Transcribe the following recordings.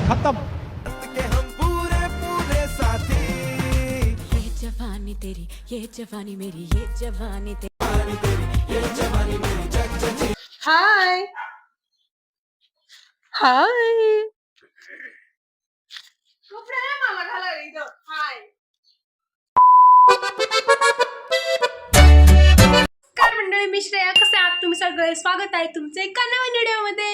खत्म। ये जवानी तेरी, ये जवानी मेरी, ये जवानी तेरी। हाय हाय मामा घाला रे इथं. हाय नमस्कार मंडळी, मी श्रेया. कसे आहात तुम्ही सगळे? स्वागत आहे तुमचे एका नवीन व्हिडिओमध्ये.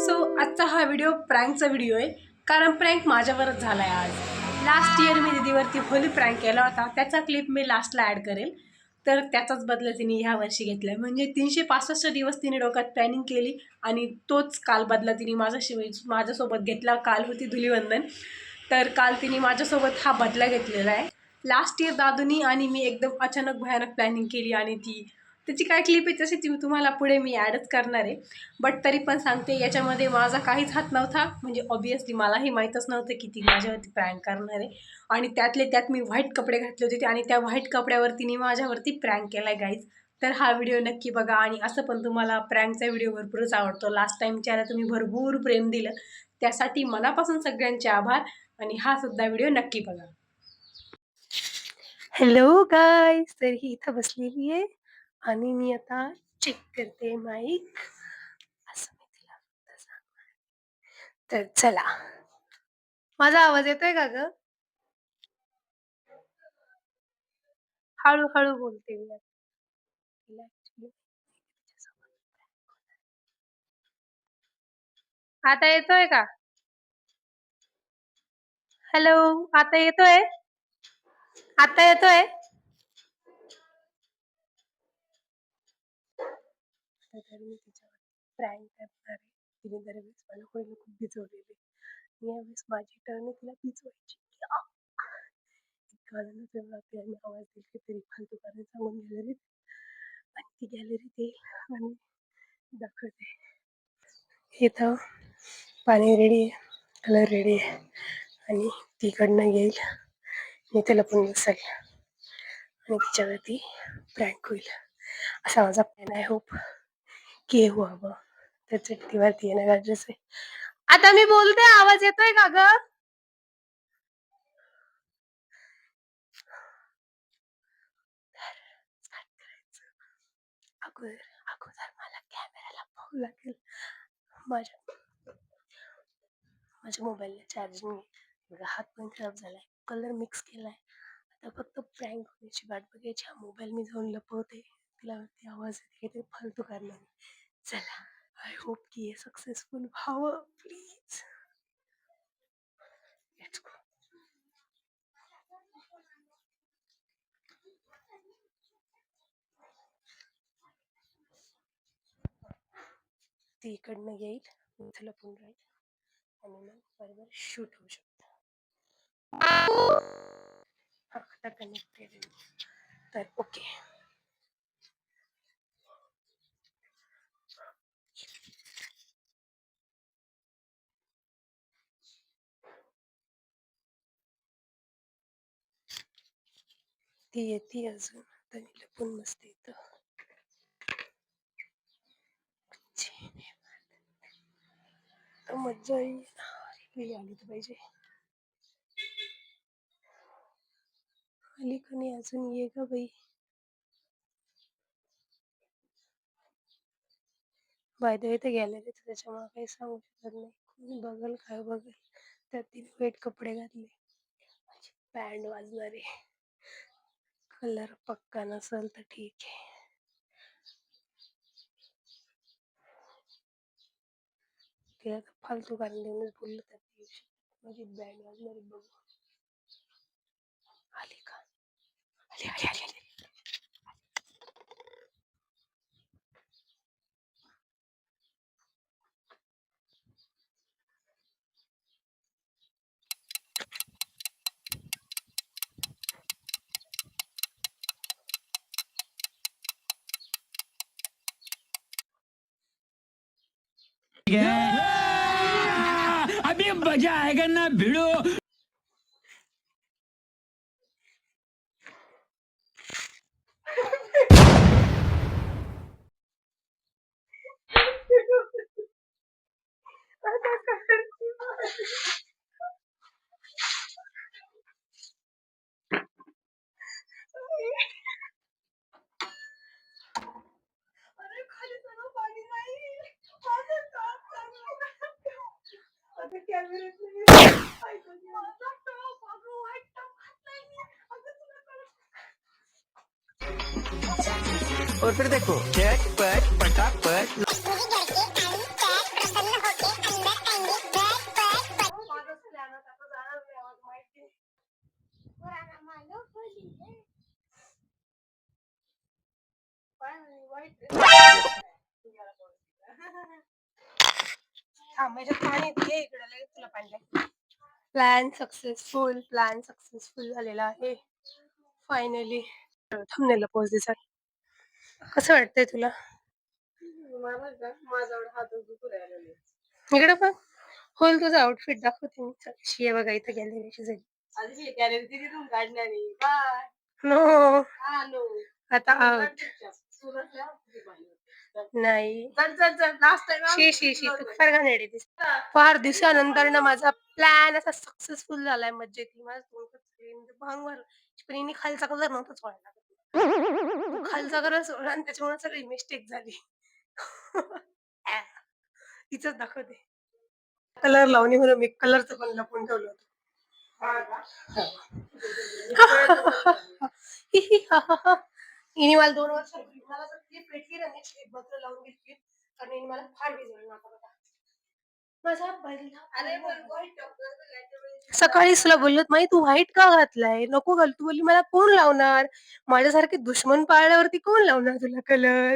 सो आजचा हा व्हिडिओ प्रँकचा व्हिडिओ आहे, कारण प्रँक माझ्यावरच झालाय आज. लास्ट इयर मी दीदीवरती होली प्रँक केला होता, त्याचा क्लिप मी लास्टला ॲड करेल. तर त्याचाच बदला तिने ह्या वर्षी घेतलाय. म्हणजे 365 दिवस तिने डोक्यात प्लॅनिंग केली आणि तोच काल बदला तिने माझ्यासोबत घेतला. काल होती धुलीवंदन, तर काल तिने माझ्यासोबत हा बदला घेतलेला आहे. लास्ट इयर दादूनी आणि मी एकदम अचानक भयानक प्लॅनिंग केली आणि त्याची काय क्लिप आहे तशी तुम्हाला पुढे मी ॲडच करणार आहे. बट तरी पण सांगते, याच्यामध्ये माझा काहीच हात नव्हता. म्हणजे ऑब्वियसली मलाही माहीतच नव्हतं की ती माझ्यावरती प्रँक करणार आहे. आणि त्यातले त्यात मी व्हाईट कपडे घातले होते आणि त्या व्हाईट कपड्यावर तिने माझ्यावरती प्रँक केला आहे गाईज. तर हा व्हिडिओ नक्की बघा. आणि असं पण तुम्हाला प्रँकचा व्हिडिओ भरपूरच आवडतो. लास्ट टाईमच्याला तुम्ही भरपूर प्रेम दिलं, त्यासाठी मनापासून सगळ्यांचे आभार. आणि हा सुद्धा व्हिडिओ नक्की बघा. हॅलो गाईज, तर ही इथं बसलेली आहे आणि मी आता चेक करते माईक. असं मी तिला सांगणार. तर चला, माझा आवाज येतोय का ग? हळूहळू बोलते मी. आता येतोय का? हॅलो, आता येतोय? आता येतोय? तर मी तिच्यावर प्रँक करणार आहे. तिने दरवेळेस मला पहिलं खूप भिजवलेली, यावेळेस माझी टर्न तिला भिजवायची. इतकं तेव्हा आम्ही आवाज दिली तरी फालतू कारण सांगून गॅलरीत, आणि ती गॅलरीत येईल आणि दाखवते. इथं पाणी रेडी आहे, कलर रेडी आहे आणि तिकडनं येईल. मी त्याला पण बसेल आणि तिच्यावरती प्रँक होईल, असा माझा प्लॅन आहे. होप की हे व्हावं. त्याच्यासाठी वरती येणं गरजेचं आहे. आता मी बोलते, आवाज येतोय का ग? अगोदर मला कॅमेराला पाहू लागेल. माझ्या मोबाईलला चार्जिंग नाही, हात पण खराब झालाय, कलर मिक्स केलाय. आता फक्त प्रँक होण्याची वाट बघायची. हा मोबाईल मी जाऊन लपवते, तिला वरती आवाज येते ते फालतू करणार. चला, आय होप की हे सक्सेसफुल व्हावं. Please let's go. ती इकडनं येईल, मी तिला पण राहील आणि मग बरोबर शूट होऊ शकतं. आता कनेक्टेड, तर ओके. ती येते अजून, आता मी लपून बसते इथं. तर मज्जा येईल. आली तर पाहिजे. आली का नाही अजून? ये का बाई. बाय द वे ते गॅलरी, त्याच्यामुळे काही सांगू शकत नाही. कोणी बघल काय बघल. त्यात तिने वेट कपडे घातले, माझी बँड वाजणारे. कलर पक्का नसेल तर ठीक आहे. तिला तर फालतू कारण देऊनच बोललं त्या दिवशी. माझी बँड वाजणारी बघू. आली का? आली आली आली आली. अभी मजा आएगा ना भिड़ो। अरे खाली सगळं पाणी नाही. माझं टॉप आता कॅमेऱ्यात माझा टॉप अगं व्हाईट टॉप घातलाय मी. अगं तुला और फिर देखो चट पट पटापट माझं स्लॅन आता जाणार नाही आवाज माहिती. प्लॅन सक्सेसफुल झालेला आहे फायनली. थंबनेलला पोच दिसाल. कसं वाटतंय तुला? इकडे पण होल तुझं आउटफिट दाखवते मी. कशी आहे बघा इथं गॅलरीची जाईल. नो आता आउट नाही. तू फार घाणेरडी दिसते. फार दिवसानंतर ना माझा प्लॅन असा सक्सेसफुल झालाय. मज्जेत भांगवर पण हिने खालचा कलर नव्हताच व्हायला. खालचा कलर सोडला आणि त्याच्यामुळे सगळी मिस्टेक झाली. तिचंच दाखवते. कलर लावणी म्हणून मी कलरचं पण लपून ठेवलं होतं. हिने मला 2 वर्ष मला ती पेटली ना एक बत्र लावून घेतली कारण हिने मला फार भिजवलं नाका बघा. माझा सकाळी तुला बोलत माही तू व्हाईट का घातलाय नको घाल. तू बोलली मला कोण लावणार. माझ्यासारखे दुश्मन पाळल्यावरती कोण लावणार तुला कलर.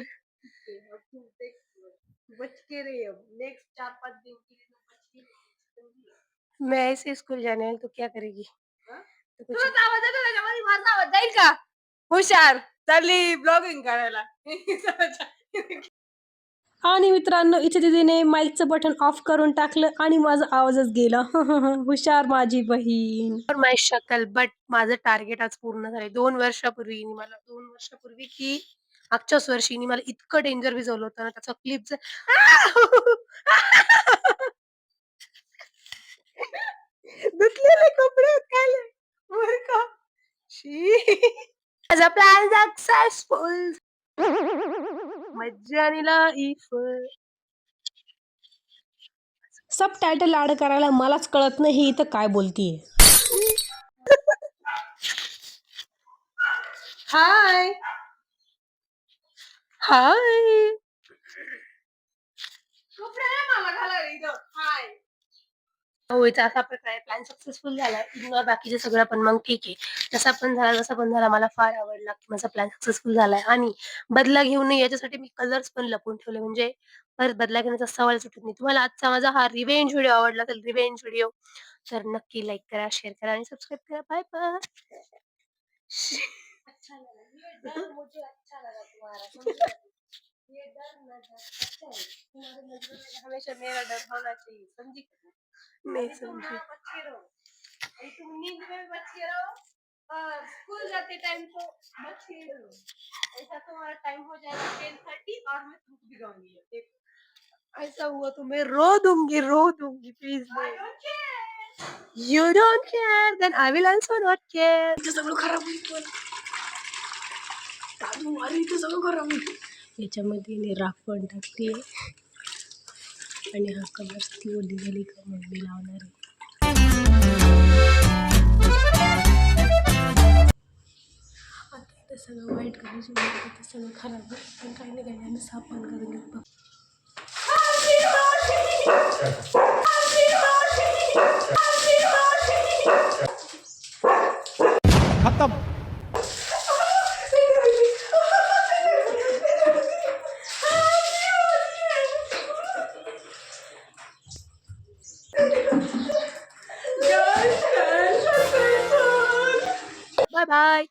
नेक्स्ट 4-5 दिन मैं ऐसे स्कूल जाने वाली तो क्या करेगी. तुझा आवाज येतो त्याच्यामध्ये माझा आवाज जाईल का. हुशार चालली ब्लॉगिंग करायला. आणि मित्रांनो इथे दीदीने माईकचं बटन ऑफ करून टाकलं आणि माझा आवाजच गेला. हुशार माझी बहीण. माय शकल बट माझं टार्गेट आज पूर्ण झालंय. 2 वर्षापूर्वी मला 2 वर्षापूर्वी की मागच्याच वर्षी मला इतकं डेंजर भिजवलं होतं ना त्याचा क्लिप धुतलेले कपडे काय का माझा प्लॅन सक्सेसफुल. मज्जा आणि लाईफ. सब टायटल ऍड करायला मलाच कळत नाही ही इथं काय बोलतीये. हाय हाय होयचा असा प्रकारे प्लॅन सक्सेसफुल झाला. इग्नोर बाकीचे सगळं पण मग ठीक आहे. जसा पण झाला मला फार आवडला की माझा प्लॅन सक्सेसफुल झालाय. आणि बदला घेऊ नये याच्यासाठी मी कलर्स पण लपवून ठेवले म्हणजे परत बदला घेण्याचा सवाल सुटत नाही. तुम्हाला आजचा माझा हा रिव्हेंज व्हिडिओ आवडला तर रिव्हेंज व्हिडिओ तर नक्की लाईक करा, शेअर करा आणि सबस्क्राईब करा. Bye bye. मुझे अच्छा लगा तुम्हारा. ये डर ना डर अच्छा है. तुम्हारे नजरों में हमेशा मेरा डर होना चाहिए. समझी. नहीं समझी. तुम नींद में भी बच के रहो और स्कूल जाते टाइम तो बच के रहो. ऐसा तुम्हारा टाइम हो जाएगा 10:30 और मैं थूक भी जाऊंगी. ऐसा हुआ तो मैं रो दूंगी please. You don't care then I will also not care. सगळं खराब होईल. सगळं खराब होईल. याच्यामध्ये राखण टाकते आणि हा कलर ती ओली झाली का मग मी लावणार आहे. आता ते सगळं वाईट करायचं ते सगळं खराब पण काही नाही काही आम्ही साफ पण करून घेतो. खत्म. Bye bye.